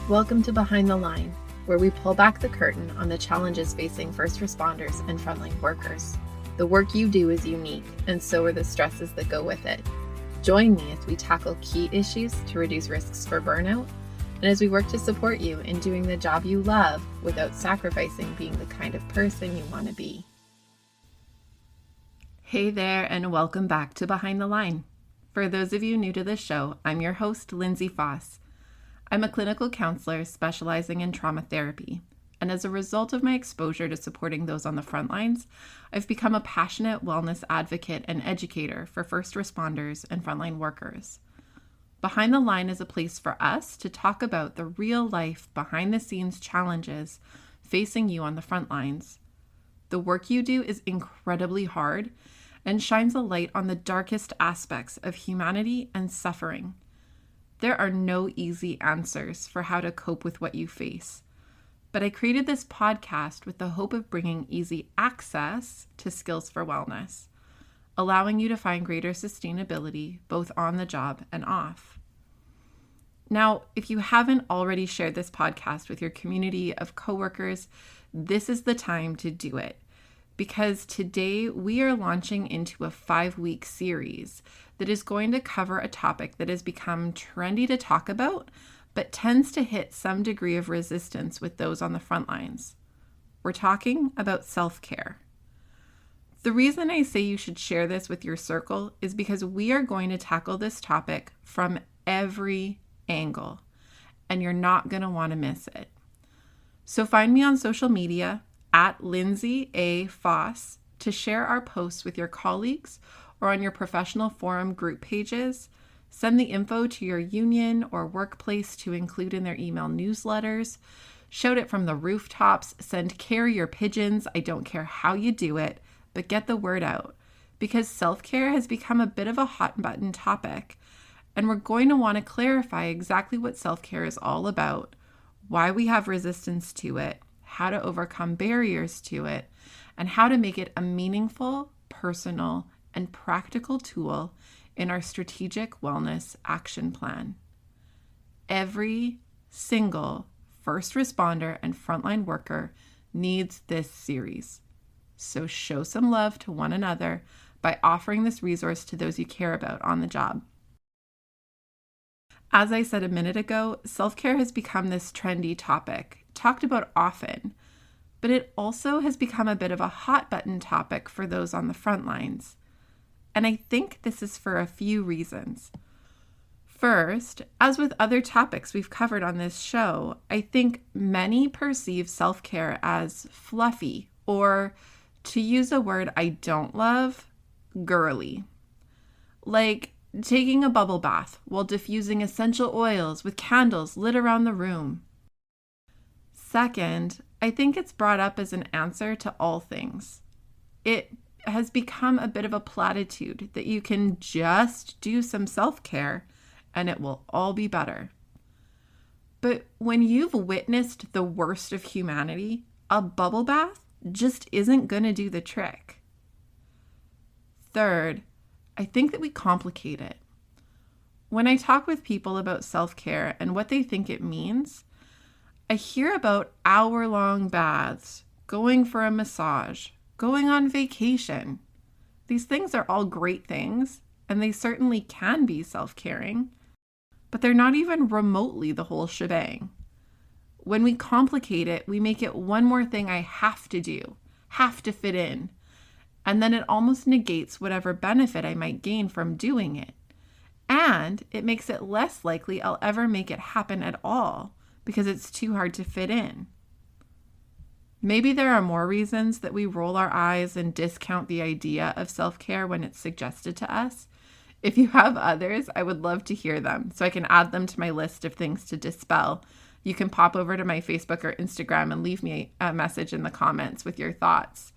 Welcome to Behind the Line, where we pull back the curtain on the challenges facing first responders and frontline workers. The work you do is unique, and so are the stresses that go with it. Join me as we tackle key issues to reduce risks for burnout, and as we work to support you in doing the job you love without sacrificing being the kind of person you want to be. Hey there, and welcome back to Behind the Line. For those of you new to this show, I'm your host, Lindsay Faas. I'm a clinical counselor specializing in trauma therapy, and as a result of my exposure to supporting those on the front lines, I've become a passionate wellness advocate and educator for first responders and frontline workers. Behind the Line is a place for us to talk about the real life, behind the scenes challenges facing you on the front lines. The work you do is incredibly hard and shines a light on the darkest aspects of humanity and suffering. There are no easy answers for how to cope with what you face, but I created this podcast with the hope of bringing easy access to skills for wellness, allowing you to find greater sustainability both on the job and off. Now, if you haven't already shared this podcast with your community of coworkers, this is the time to do it, because today we are launching into a 5-week series that is going to cover a topic that has become trendy to talk about, but tends to hit some degree of resistance with those on the front lines. We're talking about self-care. The reason I say you should share this with your circle is because we are going to tackle this topic from every angle, and you're not going to want to miss it. So find me on social media at Lindsay A. Faas to share our posts with your colleagues or on your professional forum group pages. Send the info to your union or workplace to include in their email newsletters. Shout it from the rooftops. Send carrier pigeons. I don't care how you do it, but get the word out, because self-care has become a bit of a hot button topic. And we're going to want to clarify exactly what self-care is all about, why we have resistance to it, how to overcome barriers to it, and how to make it a meaningful, personal, and practical tool in our strategic wellness action plan. Every single first responder and frontline worker needs this series. So show some love to one another by offering this resource to those you care about on the job. As I said a minute ago, self-care has become this trendy topic, talked about often, but it also has become a bit of a hot button topic for those on the front lines. And I think this is for a few reasons. First, as with other topics we've covered on this show, I think many perceive self-care as fluffy, or to use a word I don't love, girly. Like taking a bubble bath while diffusing essential oils with candles lit around the room. Second, I think it's brought up as an answer to all things. It has become a bit of a platitude that you can just do some self-care and it will all be better. But when you've witnessed the worst of humanity, a bubble bath just isn't going to do the trick. Third, I think that we complicate it. When I talk with people about self-care and what they think it means, I hear about hour-long baths, going for a massage, going on vacation. These things are all great things, and they certainly can be self-caring, but they're not even remotely the whole shebang. When we complicate it, we make it one more thing I have to do, have to fit in, and then it almost negates whatever benefit I might gain from doing it. And it makes it less likely I'll ever make it happen at all because it's too hard to fit in. Maybe there are more reasons that we roll our eyes and discount the idea of self-care when it's suggested to us. If you have others, I would love to hear them so I can add them to my list of things to dispel. You can pop over to my Facebook or Instagram and leave me a message in the comments with your thoughts.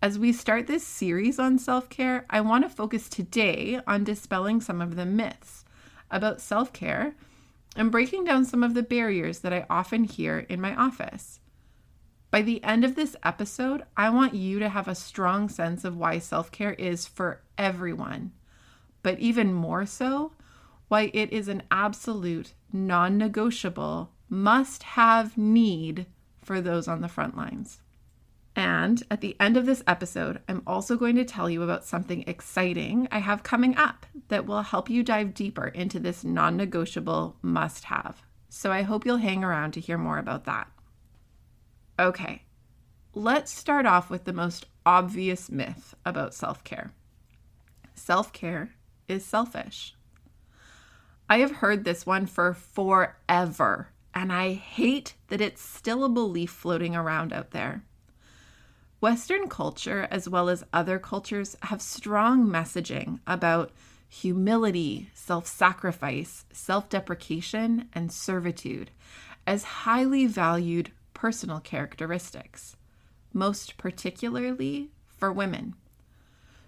As we start this series on self-care, I want to focus today on dispelling some of the myths about self-care and breaking down some of the barriers that I often hear in my office. By the end of this episode, I want you to have a strong sense of why self-care is for everyone, but even more so, why it is an absolute, non-negotiable, must-have need for those on the front lines. And at the end of this episode, I'm also going to tell you about something exciting I have coming up that will help you dive deeper into this non-negotiable must-have. So I hope you'll hang around to hear more about that. Okay, let's start off with the most obvious myth about self-care. Self-care is selfish. I have heard this one for forever, and I hate that it's still a belief floating around out there. Western culture, as well as other cultures, have strong messaging about humility, self-sacrifice, self-deprecation, and servitude as highly valued personal characteristics, most particularly for women.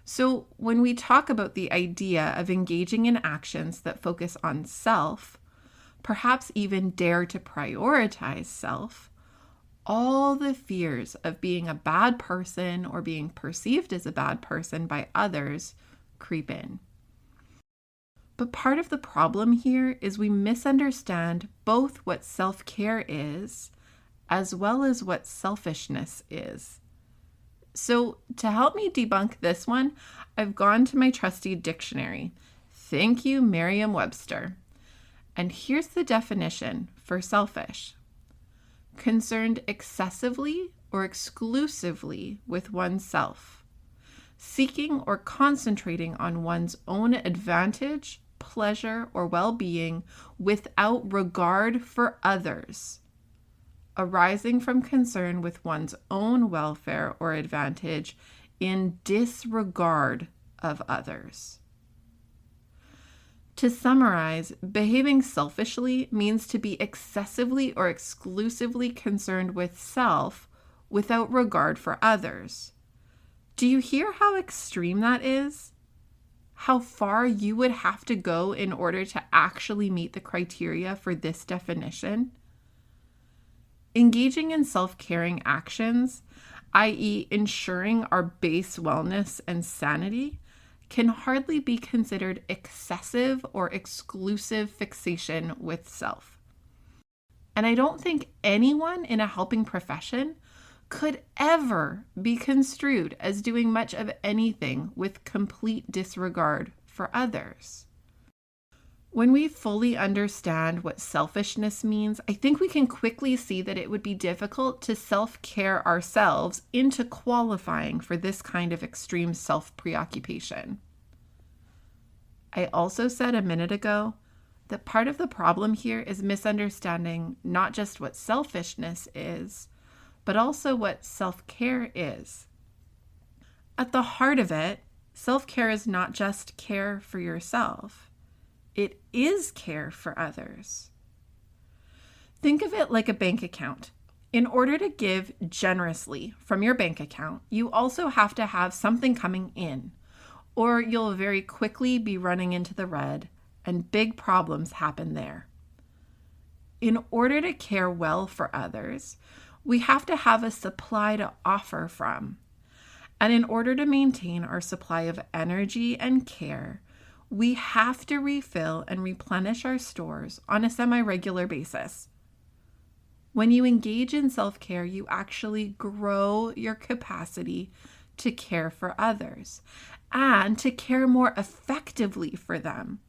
So when we talk about the idea of engaging in actions that focus on self, perhaps even dare to prioritize self, all the fears of being a bad person or being perceived as a bad person by others creep in. But part of the problem here is we misunderstand both what self-care is as well as what selfishness is. So to help me debunk this one, I've gone to my trusty dictionary. Thank you, Merriam-Webster. And here's the definition for selfish. Concerned excessively or exclusively with oneself, seeking or concentrating on one's own advantage, pleasure, or well-being without regard for others, arising from concern with one's own welfare or advantage in disregard of others. To summarize, behaving selfishly means to be excessively or exclusively concerned with self without regard for others. Do you hear how extreme that is? How far you would have to go in order to actually meet the criteria for this definition? Engaging in self-caring actions, i.e., ensuring our base wellness and sanity, can hardly be considered excessive or exclusive fixation with self. And I don't think anyone in a helping profession could ever be construed as doing much of anything with complete disregard for others. When we fully understand what selfishness means, I think we can quickly see that it would be difficult to self-care ourselves into qualifying for this kind of extreme self-preoccupation. I also said a minute ago that part of the problem here is misunderstanding not just what selfishness is, but also what self-care is. At the heart of it, self-care is not just care for yourself. It is care for others. Think of it like a bank account. In order to give generously from your bank account, you also have to have something coming in, or you'll very quickly be running into the red, and big problems happen there. In order to care well for others, we have to have a supply to offer from. And in order to maintain our supply of energy and care, we have to refill and replenish our stores on a semi-regular basis. When you engage in self-care, you actually grow your capacity to care for others and to care more effectively for them.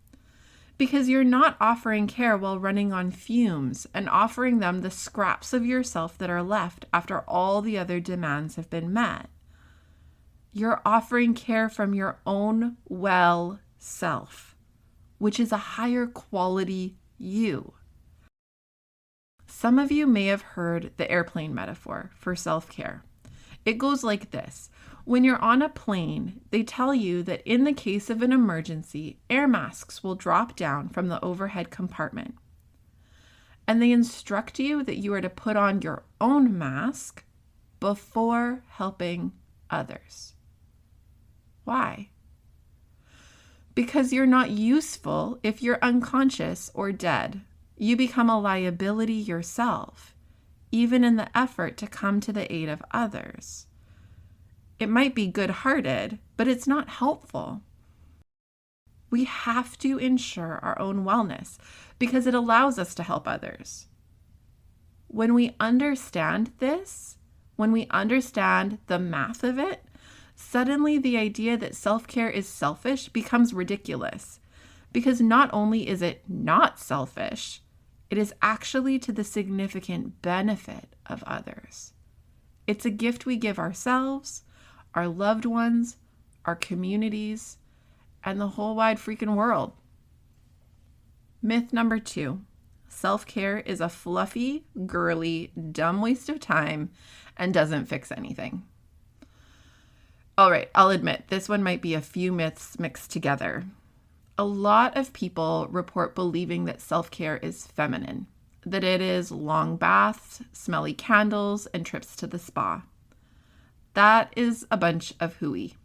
Because you're not offering care while running on fumes and offering them the scraps of yourself that are left after all the other demands have been met. You're offering care from your own well self, which is a higher quality you. Some of you may have heard the airplane metaphor for self-care. It goes like this. When you're on a plane, they tell you that in the case of an emergency, air masks will drop down from the overhead compartment. And they instruct you that you are to put on your own mask before helping others. Why? Because you're not useful if you're unconscious or dead. You become a liability yourself, even in the effort to come to the aid of others. It might be good-hearted, but it's not helpful. We have to ensure our own wellness because it allows us to help others. When we understand this, when we understand the math of it, suddenly the idea that self-care is selfish becomes ridiculous, because not only is it not selfish, it is actually to the significant benefit of others. It's a gift we give ourselves, our loved ones, our communities, and the whole wide freaking world. Myth number 2. Self-care is a fluffy, girly, dumb waste of time and doesn't fix anything. All right, I'll admit, this one might be a few myths mixed together. A lot of people report believing that self-care is feminine, that it is long baths, smelly candles, and trips to the spa. That is a bunch of hooey.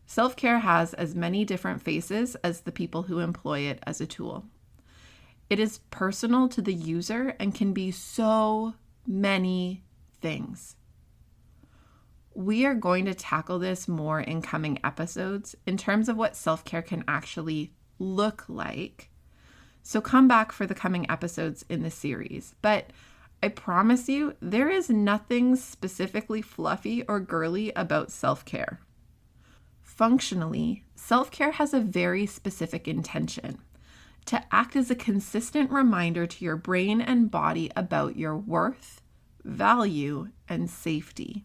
Self-care has as many different faces as the people who employ it as a tool. It is personal to the user and can be so many things. We are going to tackle this more in coming episodes in terms of what self-care can actually look like. So come back for the coming episodes in the series. But I promise you, there is nothing specifically fluffy or girly about self-care. Functionally, self-care has a very specific intention: to act as a consistent reminder to your brain and body about your worth, value, and safety.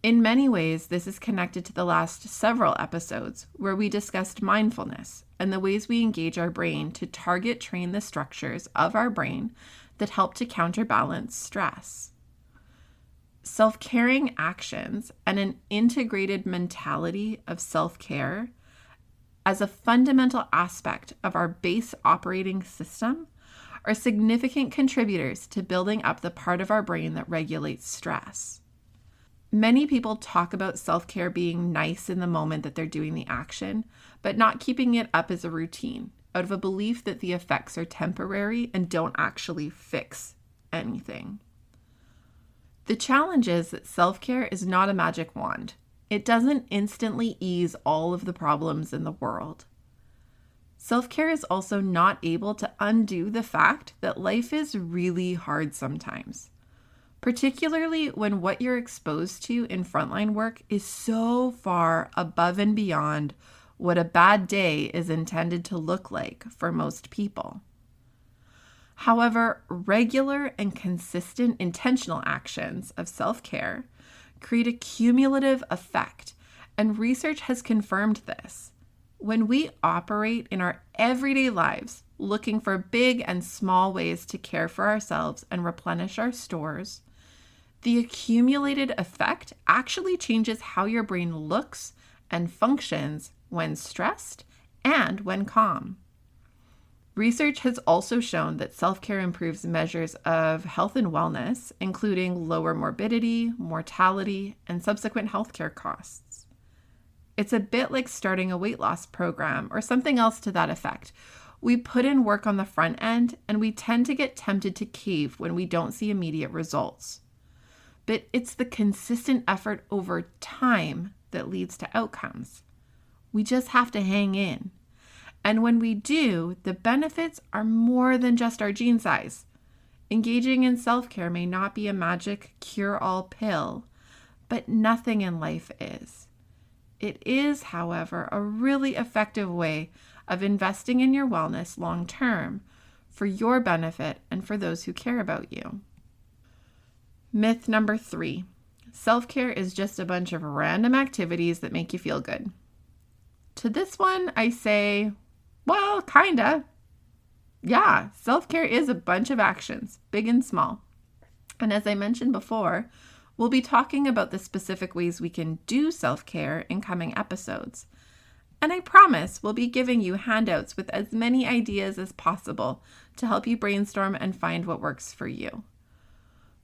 In many ways, this is connected to the last several episodes where we discussed mindfulness and the ways we engage our brain to target train the structures of our brain that help to counterbalance stress. Self-caring actions and an integrated mentality of self-care as a fundamental aspect of our base operating system are significant contributors to building up the part of our brain that regulates stress. Many people talk about self-care being nice in the moment that they're doing the action, but not keeping it up as a routine, out of a belief that the effects are temporary and don't actually fix anything. The challenge is that self-care is not a magic wand. It doesn't instantly ease all of the problems in the world. Self-care is also not able to undo the fact that life is really hard sometimes, particularly when what you're exposed to in frontline work is so far above and beyond what a bad day is intended to look like for most people. However, regular and consistent intentional actions of self-care create a cumulative effect, and research has confirmed this. When we operate in our everyday lives, looking for big and small ways to care for ourselves and replenish our stores, the accumulated effect actually changes how your brain looks and functions when stressed and when calm. Research has also shown that self-care improves measures of health and wellness, including lower morbidity, mortality, and subsequent healthcare costs. It's a bit like starting a weight loss program or something else to that effect. We put in work on the front end, and we tend to get tempted to cave when we don't see immediate results. But it's the consistent effort over time that leads to outcomes. We just have to hang in. And when we do, the benefits are more than just our gene size. Engaging in self-care may not be a magic cure-all pill, but nothing in life is. It is, however, a really effective way of investing in your wellness long-term for your benefit and for those who care about you. Myth number 3, self-care is just a bunch of random activities that make you feel good. To this one, I say, well, kinda. Yeah, self-care is a bunch of actions, big and small. And as I mentioned before, we'll be talking about the specific ways we can do self-care in coming episodes. And I promise we'll be giving you handouts with as many ideas as possible to help you brainstorm and find what works for you.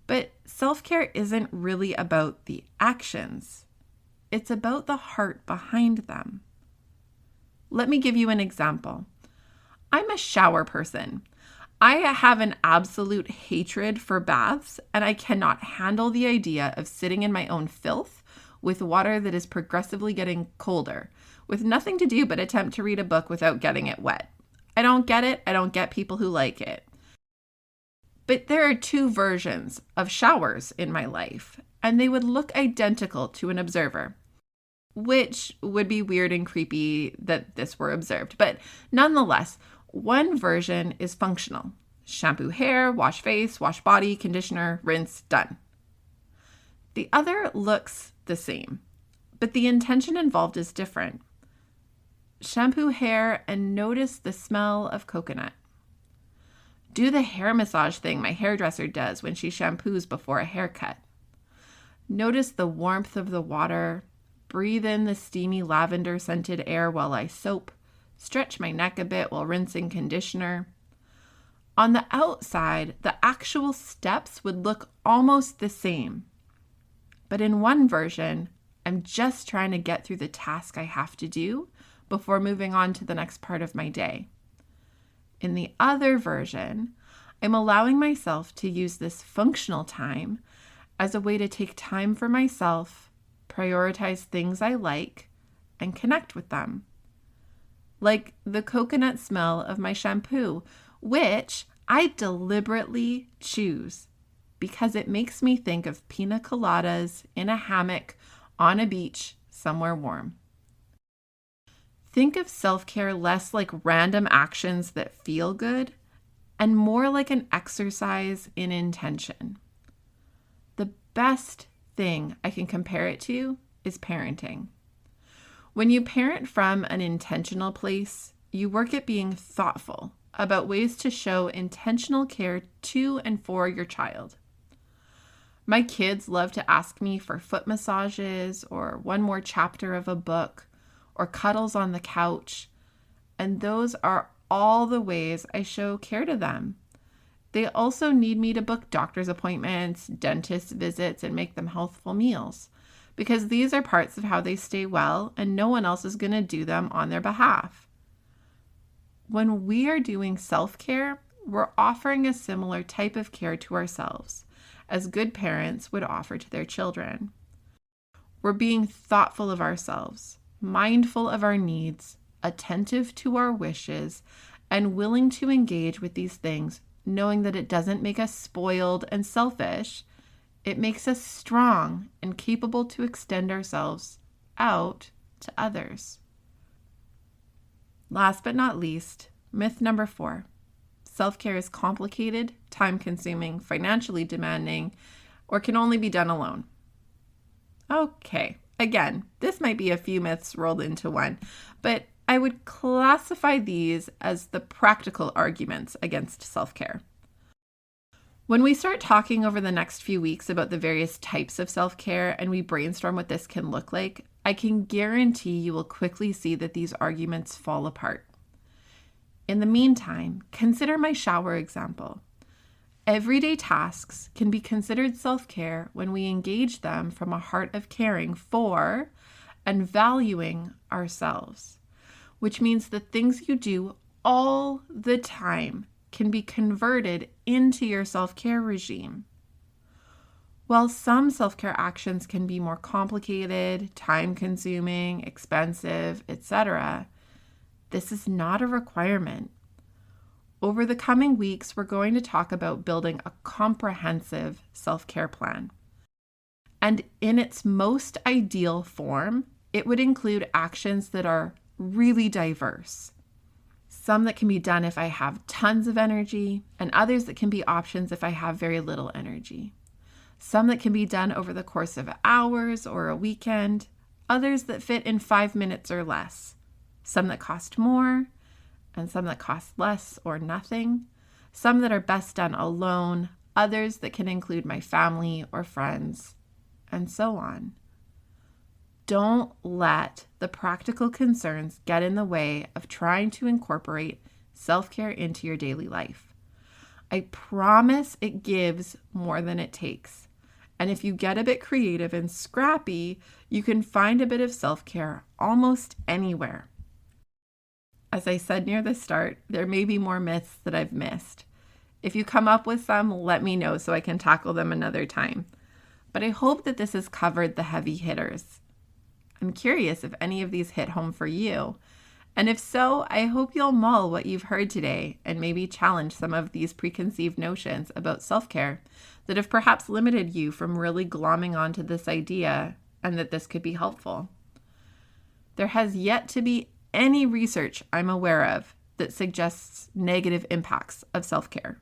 But self-care isn't really about the actions. It's about the heart behind them. Let me give you an example. I'm a shower person. I have an absolute hatred for baths, and I cannot handle the idea of sitting in my own filth with water that is progressively getting colder, with nothing to do but attempt to read a book without getting it wet. I don't get it. I don't get people who like it. But there are two versions of showers in my life, and they would look identical to an observer, which would be weird and creepy that this were observed. But nonetheless, one version is functional. Shampoo hair, wash face, wash body, conditioner, rinse, done. The other looks the same, but the intention involved is different. Shampoo hair and notice the smell of coconut. Do the hair massage thing my hairdresser does when she shampoos before a haircut. Notice the warmth of the water. Breathe in the steamy lavender-scented air while I soap. Stretch my neck a bit while rinsing conditioner. On the outside, the actual steps would look almost the same. But in one version, I'm just trying to get through the task I have to do before moving on to the next part of my day. In the other version, I'm allowing myself to use this functional time as a way to take time for myself, prioritize things I like, and connect with them. Like the coconut smell of my shampoo, which I deliberately choose because it makes me think of pina coladas in a hammock on a beach somewhere warm. Think of self-care less like random actions that feel good and more like an exercise in intention. The best thing I can compare it to is parenting. When you parent from an intentional place, you work at being thoughtful about ways to show intentional care to and for your child. My kids love to ask me for foot massages or one more chapter of a book or cuddles on the couch, and those are all the ways I show care to them. They also need me to book doctor's appointments, dentist visits, and make them healthful meals, because these are parts of how they stay well and no one else is going to do them on their behalf. When we are doing self-care, we're offering a similar type of care to ourselves as good parents would offer to their children. We're being thoughtful of ourselves, mindful of our needs, attentive to our wishes, and willing to engage with these things, knowing that it doesn't make us spoiled and selfish. It makes us strong and capable to extend ourselves out to others. Last but not least, myth number 4. Self-care is complicated, time-consuming, financially demanding, or can only be done alone. Okay, again, this might be a few myths rolled into one, but I would classify these as the practical arguments against self-care. When we start talking over the next few weeks about the various types of self-care and we brainstorm what this can look like, I can guarantee you will quickly see that these arguments fall apart. In the meantime, consider my shower example. Everyday tasks can be considered self-care when we engage them from a heart of caring for and valuing ourselves, which means the things you do all the time can be converted into your self-care regime. While some self-care actions can be more complicated, time-consuming, expensive, etc., this is not a requirement. Over the coming weeks, we're going to talk about building a comprehensive self-care plan. And in its most ideal form, it would include actions that are really diverse. Some that can be done if I have tons of energy, and others that can be options if I have very little energy. Some that can be done over the course of hours or a weekend, others that fit in 5 minutes or less. Some that cost more, and some that cost less or nothing. Some that are best done alone, others that can include my family or friends, and so on. Don't let the practical concerns get in the way of trying to incorporate self-care into your daily life. I promise it gives more than it takes. And if you get a bit creative and scrappy, you can find a bit of self-care almost anywhere. As I said near the start, there may be more myths that I've missed. If you come up with some, let me know so I can tackle them another time. but I hope that this has covered the heavy hitters. I'm curious if any of these hit home for you. And if so, I hope you'll mull what you've heard today and maybe challenge some of these preconceived notions about self-care that have perhaps limited you from really glomming onto this idea and that this could be helpful. There has yet to be any research I'm aware of that suggests negative impacts of self-care.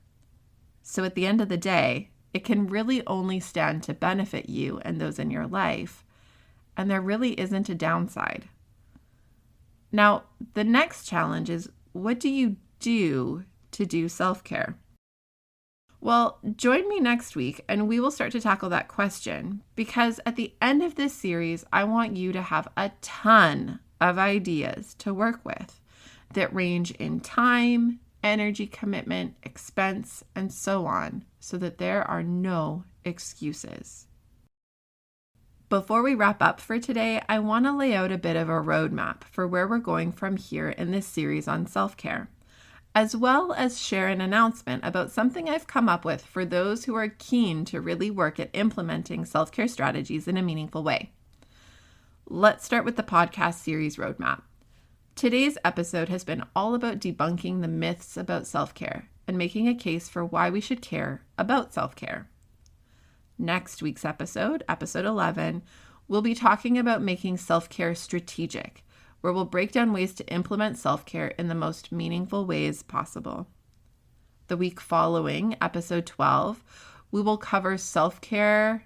So at the end of the day, it can really only stand to benefit you and those in your life, and there really isn't a downside. Now, the next challenge is, what do you do to do self-care? Well, join me next week and we will start to tackle that question, because at the end of this series, I want you to have a ton of ideas to work with that range in time, energy commitment, expense, and so on, so that there are no excuses. Before we wrap up for today, I want to lay out a bit of a roadmap for where we're going from here in this series on self-care, as well as share an announcement about something I've come up with for those who are keen to really work at implementing self-care strategies in a meaningful way. Let's start with the podcast series roadmap. Today's episode has been all about debunking the myths about self-care and making a case for why we should care about self-care. Next week's episode, episode 11, we'll be talking about making self-care strategic, where we'll break down ways to implement self-care in the most meaningful ways possible. The week following, episode 12, we will cover self-care.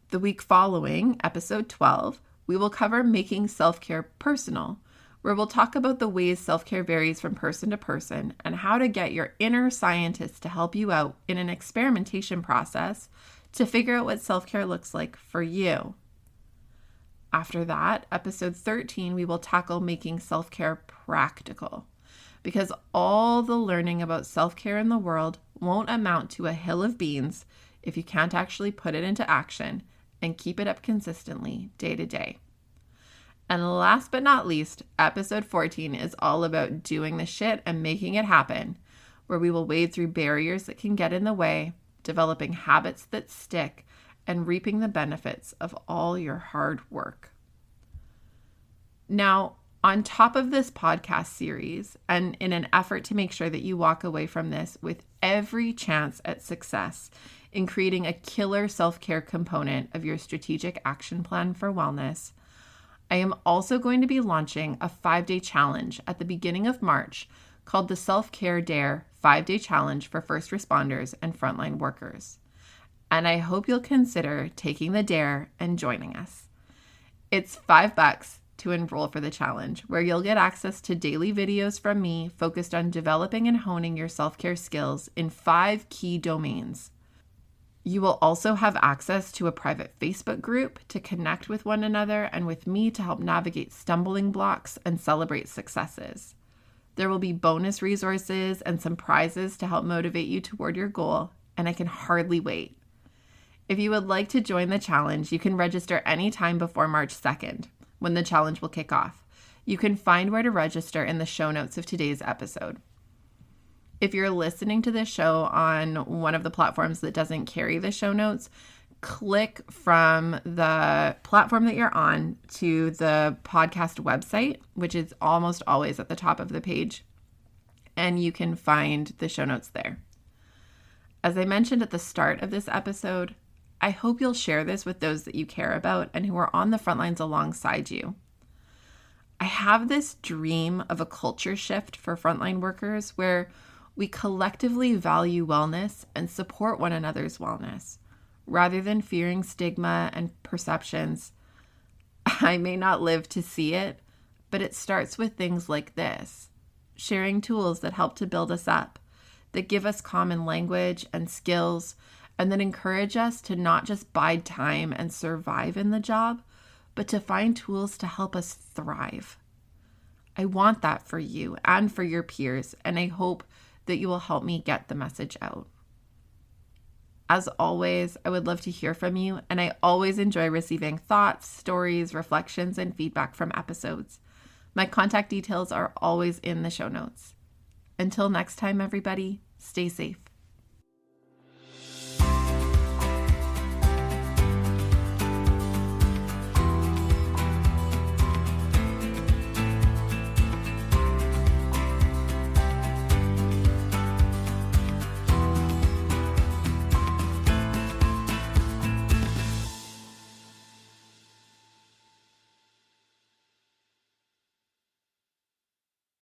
The week following, episode 12, we will cover making self-care personal, where we'll talk about the ways self-care varies from person to person and how to get your inner scientist to help you out in an experimentation process to figure out what self-care looks like for you. After that, episode 13, we will tackle making self-care practical, because all the learning about self-care in the world won't amount to a hill of beans if you can't actually put it into action and keep it up consistently day to day. And last but not least, episode 14 is all about doing the shit and making it happen, where we will wade through barriers that can get in the way, developing habits that stick, and reaping the benefits of all your hard work. Now, on top of this podcast series, and in an effort to make sure that you walk away from this with every chance at success in creating a killer self-care component of your strategic action plan for wellness, I am also going to be launching a 5-day challenge at the beginning of March called the Self-Care Dare 5-Day Challenge for First Responders and Frontline Workers. And I hope you'll consider taking the dare and joining us. It's $5 to enroll for the challenge, where you'll get access to daily videos from me focused on developing and honing your self-care skills in 5 key domains. You will also have access to a private Facebook group to connect with one another and with me to help navigate stumbling blocks and celebrate successes. There will be bonus resources and some prizes to help motivate you toward your goal, and I can hardly wait. If you would like to join the challenge, you can register anytime before March 2nd, when the challenge will kick off. You can find where to register in the show notes of today's episode. If you're listening to this show on one of the platforms that doesn't carry the show notes, click from the platform that you're on to the podcast website, which is almost always at the top of the page, and you can find the show notes there. As I mentioned at the start of this episode, I hope you'll share this with those that you care about and who are on the front lines alongside you. I have this dream of a culture shift for frontline workers where we collectively value wellness and support one another's wellness, rather than fearing stigma and perceptions. I may not live to see it, but it starts with things like this: sharing tools that help to build us up, that give us common language and skills, and that encourage us to not just bide time and survive in the job, but to find tools to help us thrive. I want that for you and for your peers, and I hope that you will help me get the message out. As always, I would love to hear from you, and I always enjoy receiving thoughts, stories, reflections, and feedback from episodes. My contact details are always in the show notes. Until next time, everybody, Stay safe.